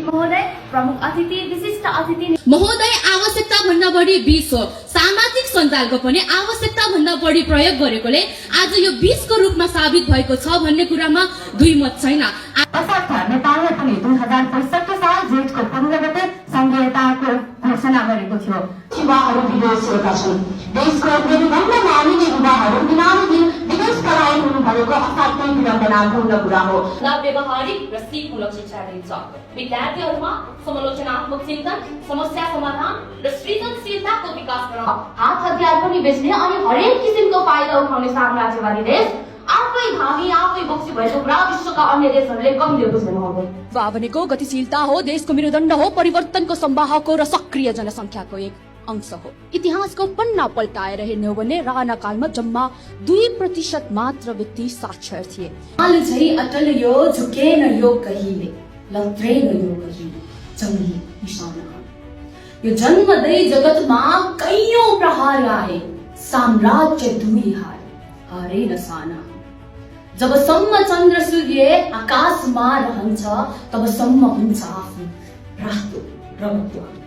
महोदय, प्रमुख अतिथि, विशिष्ट अतिथि महोदय, आवश्यकता भन्दा बढी विष हो। सामाजिक सञ्जालको पनि आवश्यकता भन्दा बढी प्रयोग गरेकोले आज यो विषको रूपमा साबित भएको छ भन्ने कुरामा दुई मत छैन। तसर्थ नेपालले पनि 2065 साल जेठको 15 गते संघीयताको घोषणा गरेको थियो। युवाहरू विदेशका छन्। देशको मेरुदण्ड मानिने युवाहरू दिनानुदिन विदेश पलायन हुनुभएको असाध्यै विडम्बनापूर्ण कुरा हो। व्यावहारिक र सिपमूलक शिक्षा दिन्छ। विद्यार्थीहरूमा समालोचनात्मक चिन्तन, समस्या समाधान र सृजनशीलताको विकास गराउन। हात हतियार पनि बेच्ने अनि हरेक किसिमको फाइदा उठाउने साम्राज्यवादी देश आफै भागी आफै बक्सी भएको कुरा विश्वका अन्य देशहरूले कहिले बुझ्दैन हुँदैन। भनेको गतिशीलता हो, देशको मेरुदण्ड हो, परिवर्तनको संवाहको र सक्रिय जनसंख्याको एक अंश हो। इतिहासको पन्ना पल्टाएर हेर्ने हो भने राणा कालमा जम्मा 2% मात्र व्यक्ति साक्षर थिए। हाल झै अटल यो झुकेन यो कहिले, लत्रेन यो कहिले, जङ्गी निशाना। यो जन्मदै जगतमा कैयौं प्रहार आए, साम्राज्य दुई हारे नसाना। जबसम्म चन्द्र सूर्य आकाशमा रहन्छ तबसम्म हुन्छ आफ्नो रातो प्रभुत्व।